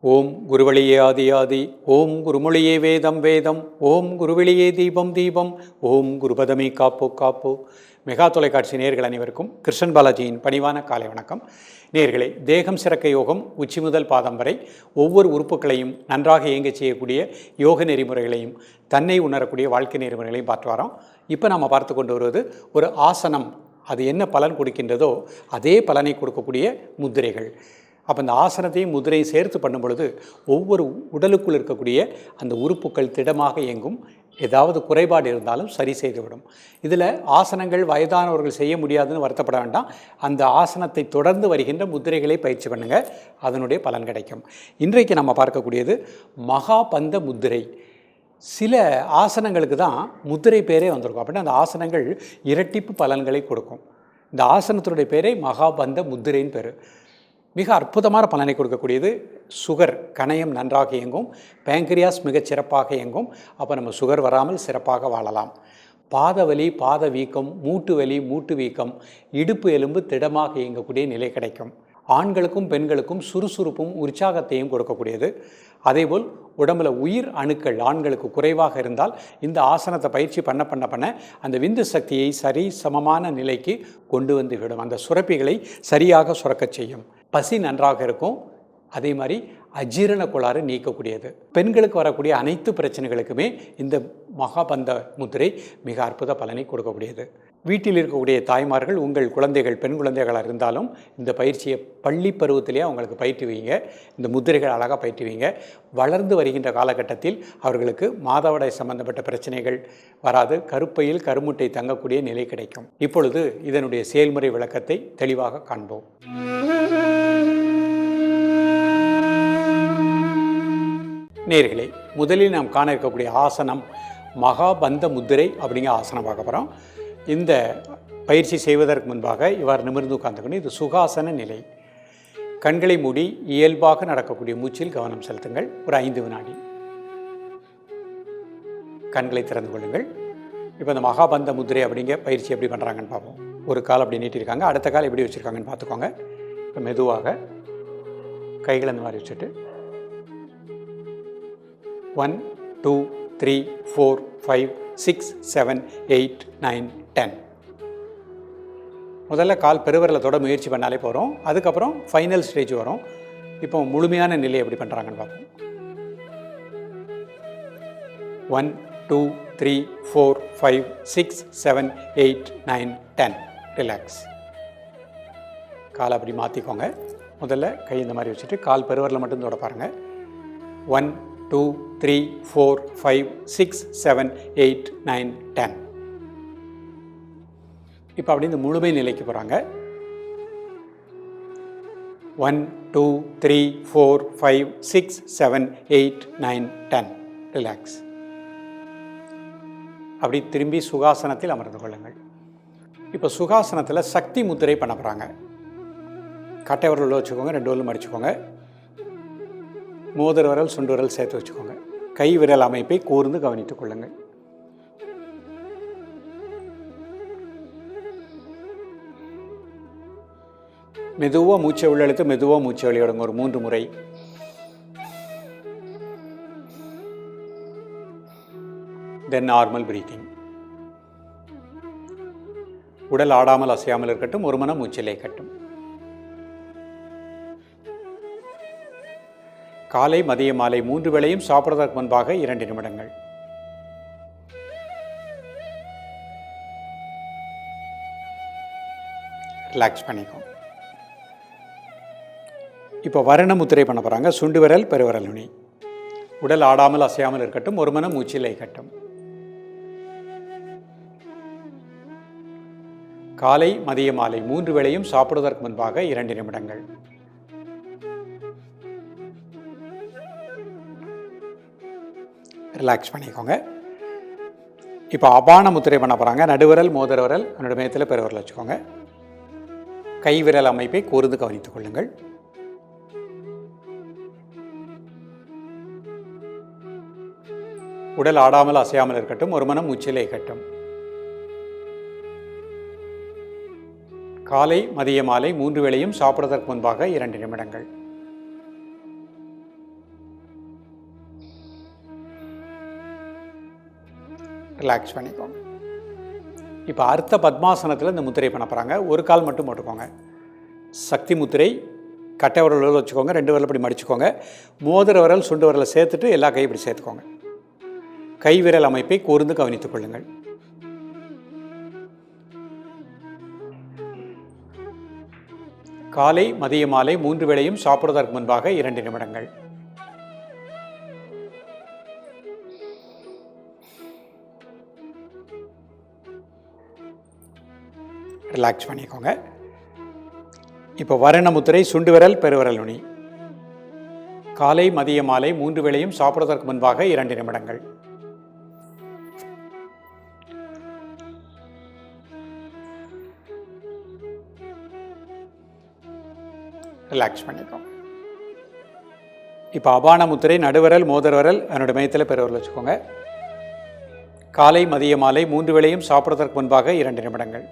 ஓம் குருவழியே ஆதி ஆதி, ஓம் குருமொழியே வேதம் வேதம், ஓம் குருவெளியே தீபம் தீபம், ஓம் குருபதமே காப்போ காப்போ. மெகா தொலைக்காட்சி நேயர்கள் அனைவருக்கும் கிருஷ்ணன் பாலாஜியின் பணிவான காலை வணக்கம். நேயர்களே, தேகம் சிறக்க யோகம் உச்சி முதல் பாதம் வரை ஒவ்வொரு உறுப்புகளையும் நன்றாக இயங்கச் செய்யக்கூடிய யோக நெறிமுறைகளையும் தன்னை உணரக்கூடிய வாழ்க்கை நெறிமுறைகளையும் பார்த்து வரோம். இப்போ நம்ம பார்த்து கொண்டு வருவது ஒரு ஆசனம். அது என்ன பலன் கொடுக்கின்றதோ அதே பலனை கொடுக்கக்கூடிய முத்திரைகள். அப்போ இந்த ஆசனத்தையும் முதிரையும் சேர்த்து பண்ணும் பொழுது ஒவ்வொரு உடலுக்குள் இருக்கக்கூடிய அந்த உறுப்புகள் திடமாக இயங்கும். ஏதாவது குறைபாடு இருந்தாலும் சரி செய்துவிடும். இதில் ஆசனங்கள் வயதானவர்கள் செய்ய முடியாதுன்னு வருத்தப்பட வேண்டாம். அந்த ஆசனத்தை தொடர்ந்து வருகின்ற முத்திரைகளை பயிற்சி பண்ணுங்கள், அதனுடைய பலன் கிடைக்கும். இன்றைக்கு நம்ம பார்க்கக்கூடியது மகாபந்த முத்திரை. சில ஆசனங்களுக்கு தான் முத்திரை பேரே வந்திருக்கும். அப்படின்னா அந்த ஆசனங்கள் இரட்டிப்பு பலன்களை கொடுக்கும். இந்த ஆசனத்தினுடைய பேரே மகாபந்த முத்திரைன்னு பேர். மிக அற்புதமான பலனை கொடுக்கக்கூடியது. சுகர் கணையம் நன்றாக இயங்கும், பேங்க்ரியாஸ் மிகச் சிறப்பாக இயங்கும். அப்போ நம்ம சுகர் வராமல் சிறப்பாக வாழலாம். பாத வலி, பாத வீக்கம், மூட்டு வலி, மூட்டு வீக்கம், இடுப்பு எலும்பு திடமாக இயங்கக்கூடிய நிலை கிடைக்கும். ஆண்களுக்கும் பெண்களுக்கும் சுறுசுறுப்பும் உற்சாகத்தையும் கொடுக்கக்கூடியது. அதேபோல் உடம்புல உயிர் அணுக்கள் ஆண்களுக்கு குறைவாக இருந்தால் இந்த ஆசனத்தை பயிற்சி பண்ண அந்த விந்து சக்தியை சரி சமமான நிலைக்கு கொண்டு வந்து விடும். அந்த சுரப்பிகளை சரியாக சுரக்க செய்யும். பசி நன்றாக இருக்கும். அதே மாதிரி அஜீரண கோளாறு நீக்கக்கூடியது. பெண்களுக்கு வரக்கூடிய அனைத்து பிரச்சனைகளுக்குமே இந்த மகாபந்த முத்திரை மிக அற்புத பலனை கொடுக்கக்கூடியது. வீட்டில் இருக்கக்கூடிய தாய்மார்கள் உங்கள் குழந்தைகள் பெண் குழந்தைகளாக இருந்தாலும் இந்த பயிற்சியை பள்ளி பருவத்திலேயே அவங்களுக்கு பயிற்றுவீங்க. இந்த முத்திரைகள் அழகாக பயிற்றுவீங்க. வளர்ந்து வருகின்ற காலகட்டத்தில் அவர்களுக்கு மாதவிடாய் சம்பந்தப்பட்ட பிரச்சனைகள் வராது. கருப்பையில் கருமுட்டை தங்கக்கூடிய நிலை கிடைக்கும். இப்பொழுது இதனுடைய செயல்முறை விளக்கத்தை தெளிவாக காண்போம். நேயர்களே, முதலில் நாம் காண இருக்கக்கூடிய ஆசனம் மகாபந்த முத்திரை அப்படிங்கிற ஆசனம் பார்க்க போகிறோம். இந்த பயிற்சி செய்வதற்கு முன்பாக இவ்வாறு நிமிர்ந்து உட்கார்ந்துக்கணும். இது சுகாசன நிலை. கண்களை மூடி இயல்பாக நடக்கக்கூடிய மூச்சில் கவனம் செலுத்துங்கள். ஒரு 5 வினாடி கண்களை திறந்து கொள்ளுங்கள். இப்போ இந்த மகாபந்த முத்திரை அப்படிங்கிற பயிற்சி எப்படி பண்ணுறாங்கன்னு பார்ப்போம். ஒரு கால் அப்படி நீட்டிருக்காங்க, அடுத்த கால் எப்படி வச்சுருக்காங்கன்னு பார்த்துக்கோங்க. இப்போ மெதுவாக கைகளை இந்த மாதிரி வச்சுட்டு 1 2 3 4 5 6 7 8 9 10. முதல்ல கால் பெருவிரலத்தோட முயற்சி பண்ணாலே போகிறோம். அதுக்கப்புறம் ஃபைனல் ஸ்டேஜ் வரும். இப்போ முழுமையான நிலை எப்படி பண்ணுறாங்கன்னு பார்ப்போம். 1 2 3 4 5 6 7 8 9 10. ரிலாக்ஸ். காலை அப்படி மாற்றிக்கோங்க. முதல்ல கை இந்த மாதிரி வச்சுட்டு கால் பெருவிரலை மட்டும் தொட பாருங்கள். 1 2 3 4 5 6 7 8 9 10. இப்போ அப்படி இந்த முழுமை நிலைக்கு போகிறாங்க. 1 2 3 4 5 6 7 8 9 10. ரிலாக்ஸ். அப்படி திரும்பி சுகாசனத்தில் அமர்ந்து கொள்ளுங்கள். இப்போ சுகாசனத்தில் சக்தி முத்திரை பண்ண போகிறாங்க. கட்டை விரல் வச்சுக்கோங்க, 2 விரலும் மடிச்சுக்கோங்க. மோதிர விரல் சுண்டு விரல் சேர்த்து வச்சுக்கோங்க. கை விரல் அமைப்பை கூர்ந்து கவனித்துக் கொள்ளுங்கள். மெதுவாக மூச்சை உள்ளெழுத்து மெதுவாக மூச்சை வெளியிடுங்க. ஒரு 3 முறை. தென் நார்மல் பிரீத்திங். உடல் ஆடாமல் அசையாமல் இருக்கட்டும். ஒரு மனம் மூச்சிலே கட்டும். காலை மதிய மாலை 3 வேளையும் சாப்பிடுவதற்கு முன்பாக 2 நிமிடங்கள். ரிலாக்ஸ் பண்ணிக்கும். இப்போ வர்ண முத்திரை பண்ண போகிறாங்க. சுண்டு விரல் பெருவிரல் நுனி. உடல் ஆடாமல் அசையாமல் இருக்கட்டும். ஒரு மனம் மூச்சிலை கட்டும். காலை மதிய மாலை 3 வேளையும் சாப்பிடுவதற்கு முன்பாக 2 நிமிடங்கள். ரிலாக்ஸ் பண்ணிக்கோங்க. இப்போ அபான முத்திரை பண்ண போகிறாங்க. நடுவிரல் மோதிர விரல் என்னோட மையத்தில் பெருவிரல் வச்சுக்கோங்க. கை விரல் அமைப்பை கூர்ந்து கவனித்துக் கொள்ளுங்கள். உடல் ஆடாமல் அசையாமல் இருக்கட்டும். ஒரு மனம் மூச்சிலே கட்டும். காலை மதிய மாலை 3 வேளையும் சாப்பிடுவதற்கு முன்பாக 2 நிமிடங்கள். ரிலாக்ஸ் பண்ணிக்கோங்க. இப்போ அர்த்த பத்மாசனத்தில் இந்த முத்திரை பண்ண போகிறாங்க. ஒரு கால் மட்டும் போட்டுக்கோங்க. சக்தி முத்திரை கட்டை விரல் வச்சுக்கோங்க, 2 விரல் இப்படி மடிச்சுக்கோங்க. மோதிர விரல் சுண்டு விரலை சேர்த்துட்டு எல்லா கையும் இப்படி சேர்த்துக்கோங்க. கை விரல் அமைப்பை கூர்ந்து கவனித்துக் கொள்ளுங்கள். காலை மதிய மாலை 3 வேளையும் சாப்பிடுவதற்கு முன்பாக 2 நிமிடங்கள். ரிலாக்ஸ் பண்ணிக்கோங்க. இப்போ வரண முத்திரை சுண்டு விரல் பெருவிரல் நுனி. காலை மதிய மாலை 3 வேளையும் சாப்பிடுவதற்கு முன்பாக 2 நிமிடங்கள். ரிலாக்ஸ் பண்ணிக்கோங்க. இப்போ அபான முத்திரை நடுவிரல் மோதிர விரல் என்னோட மையத்தில் பெருவிரல் வச்சுக்கோங்க. காலை மதிய மாலை 3 வேளையும் சாப்பிடுவதற்கு முன்பாக 2 நிமிடங்கள்.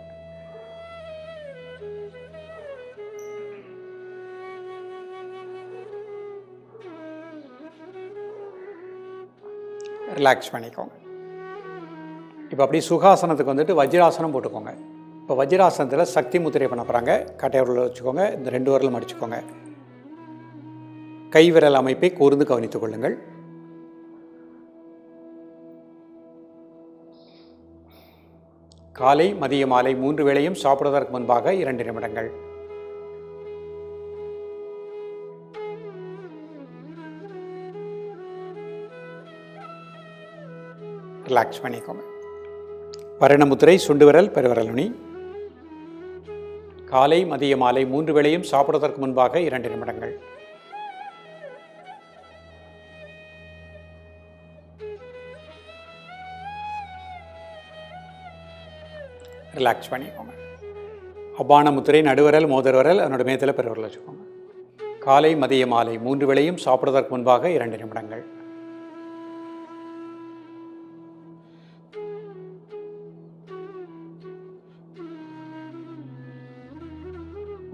ரிலாக்ஸ் பண்ணிக்கோங்க. இப்போ அப்படி சுகாசனத்துக்கு வந்துட்டு வஜ்ராசனம் போட்டுக்கோங்க. இப்போ வஜ்ராசனத்தில் சக்தி முத்திரை பண்ண போகிறாங்க. கட்டை விரல் வச்சுக்கோங்க, இந்த 2 விரலும் அடிச்சுக்கோங்க. கை விரல் அமைப்பை கூர்ந்து கவனித்துக் கொள்ளுங்கள். காலை மதிய மாலை 3 வேளையும் சாப்பிடுவதற்கு முன்பாக 2 நிமிடங்கள். ரிலாக்ஸ் பண்ணிக்கோங்க. வரணமுத்திரை சுண்டு விரல் பெருவிரல் நுனி. காலை மதிய மாலை 3 வேளையும் சாப்பிடுவதற்கு முன்பாக 2 நிமிடங்கள். ரிலாக்ஸ் பண்ணிக்கோங்க. அபான முத்திரை நடுவிரல் மோதிர விரல் என்னோட மேத்தில் பெருவிரல் வச்சுக்கோங்க. காலை மதிய மாலை 3 வேளையும் சாப்பிடுவதற்கு முன்பாக 2 நிமிடங்கள்.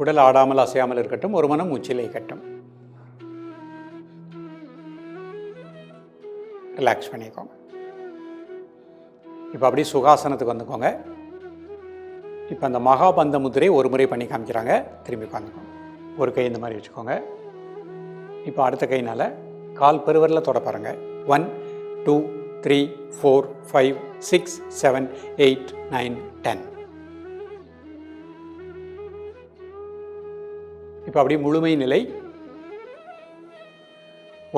உடல் ஆடாமல் அசையாமல் இருக்கட்டும். ஒரு மனம் மூச்சில் இயக்கட்டும். ரிலாக்ஸ் பண்ணிக்கோங்க. இப்போ அப்படியே சுகாசனத்துக்கு வந்துக்கோங்க. இப்போ அந்த மகாபந்த முத்திரை ஒரு முறை பண்ணி காமிக்கிறாங்க. திரும்பி உட்காந்துக்கோங்க. ஒரு கை இந்த மாதிரி வச்சுக்கோங்க. இப்போ அடுத்த கையினால் கால் பெருவரில் தொட பாருங்க. 1 2 3 4 5 6 7 8 9 10. இப்போ அப்படி முழுமை நிலை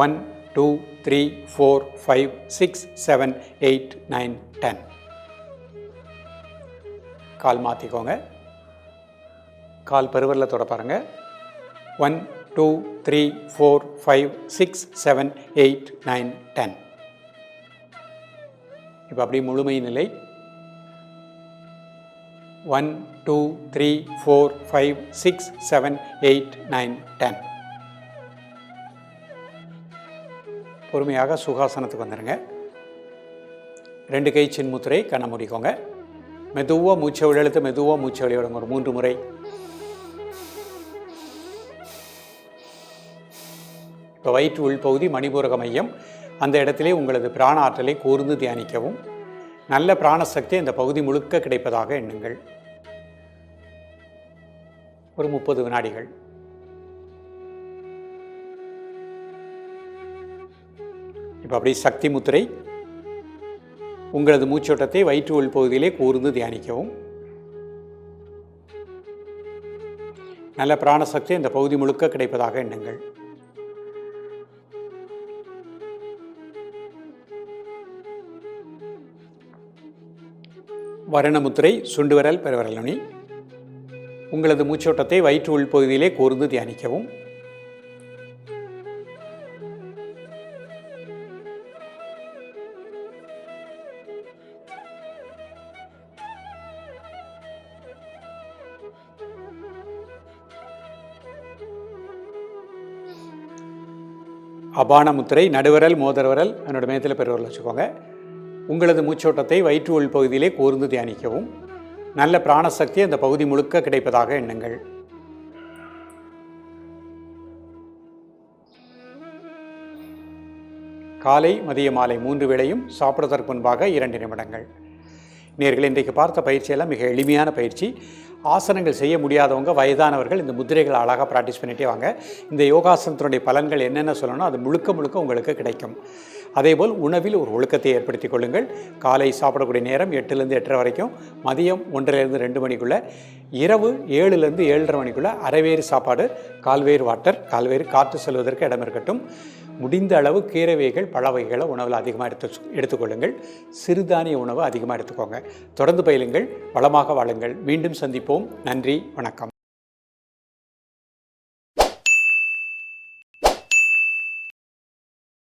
1 2 3 4 5 6 7 8 9 10. கால் மாற்றிக்கோங்க. கால் பெருவரில் தொட பாருங்க. 1 2 3 4 5 6 7 8 9 10. இப்போ அப்படி முழுமை நிலை 1 2 3 4 5 6 7 8 9 10. பொறுமையாக சுகாசனத்துக்கு வந்துடுங்க. 2 கை சின்முத்திரை கண்ண மூடிக்கோங்க. மெதுவாக மூச்சை விழுத்து மெதுவாக மூச்சை வெளியிடுங்க. ஒரு 3 முறை. இப்போ வயிற்று உள்பகுதி மணிபூரக மையம். அந்த இடத்திலே உங்களது பிராண ஆற்றலை கூர்ந்து தியானிக்கவும். நல்ல பிராணசக்தி இந்த பகுதி முழுக்க கிடைப்பதாக எண்ணுங்கள். ஒரு 30 வினாடிகள். இப்போ அப்படி சக்தி முத்திரை. உங்களது மூச்சோட்டத்தை வயிற்று உள்பகுதியிலே கூர்ந்து தியானிக்கவும். நல்ல பிராணசக்தி இந்த பகுதி முழுக்க கிடைப்பதாக எண்ணுங்கள். வரணமுத்திரை சுண்டு விரல் பெருவிரல் நுனி. உங்களது மூச்சோட்டத்தை வயிற்று உள்பகுதியிலே கூர்ந்து தியானிக்கவும். அபான முத்திரை நடுவிரல் மோதிர விரல் என்னோட மேத்தில் பெருவிரல் வச்சுக்கோங்க. உங்களது மூச்சோட்டத்தை வயிற்று உள்பகுதியிலே கூர்ந்து தியானிக்கவும். நல்ல பிராணசக்தி அந்த பகுதி முழுக்க கிடைப்பதாக எண்ணுங்கள். காலை மதிய மாலை 3 வேளையும் சாப்பிடுவதற்கு முன்பாக 2 நிமிடங்கள். நேயர்களே, இன்றைக்கு பார்த்த பயிற்சியெல்லாம் மிக எளிமையான பயிற்சி. ஆசனங்கள் செய்ய முடியாதவங்க, வயதானவர்கள் இந்த முதிரைகளை அழகாக ப்ராக்டிஸ் பண்ணிகிட்டே வாங்க. இந்த யோகாசனத்தினுடைய பலன்கள் என்னென்ன சொல்லணும் அது முழுக்க உங்களுக்கு கிடைக்கும். அதேபோல் உணவில் ஒரு ஒழுக்கத்தை ஏற்படுத்தி கொள்ளுங்கள். காலை சாப்பிடக்கூடிய நேரம் 8லேருந்து 8:30 வரைக்கும், மதியம் 1:30லேருந்து 2 மணிக்குள்ளே, இரவு 7லேருந்து 7:30 மணிக்குள்ளே அரைவேறு சாப்பாடு, கால்வேறு வாட்டர், கால்வேறு காற்று செல்வதற்கு இடம் இருக்கட்டும். முடிந்த அளவு கீரை வகைகள், பழ வகைகளை உணவில் அதிகமாக எடுத்துக்கொள்ளுங்கள். சிறுதானிய உணவு அதிகமாக எடுத்துக்கோங்க. தொடர்ந்து பயிலுங்கள், வளமாக வாழுங்கள். மீண்டும் சந்திப்போம். நன்றி, வணக்கம்.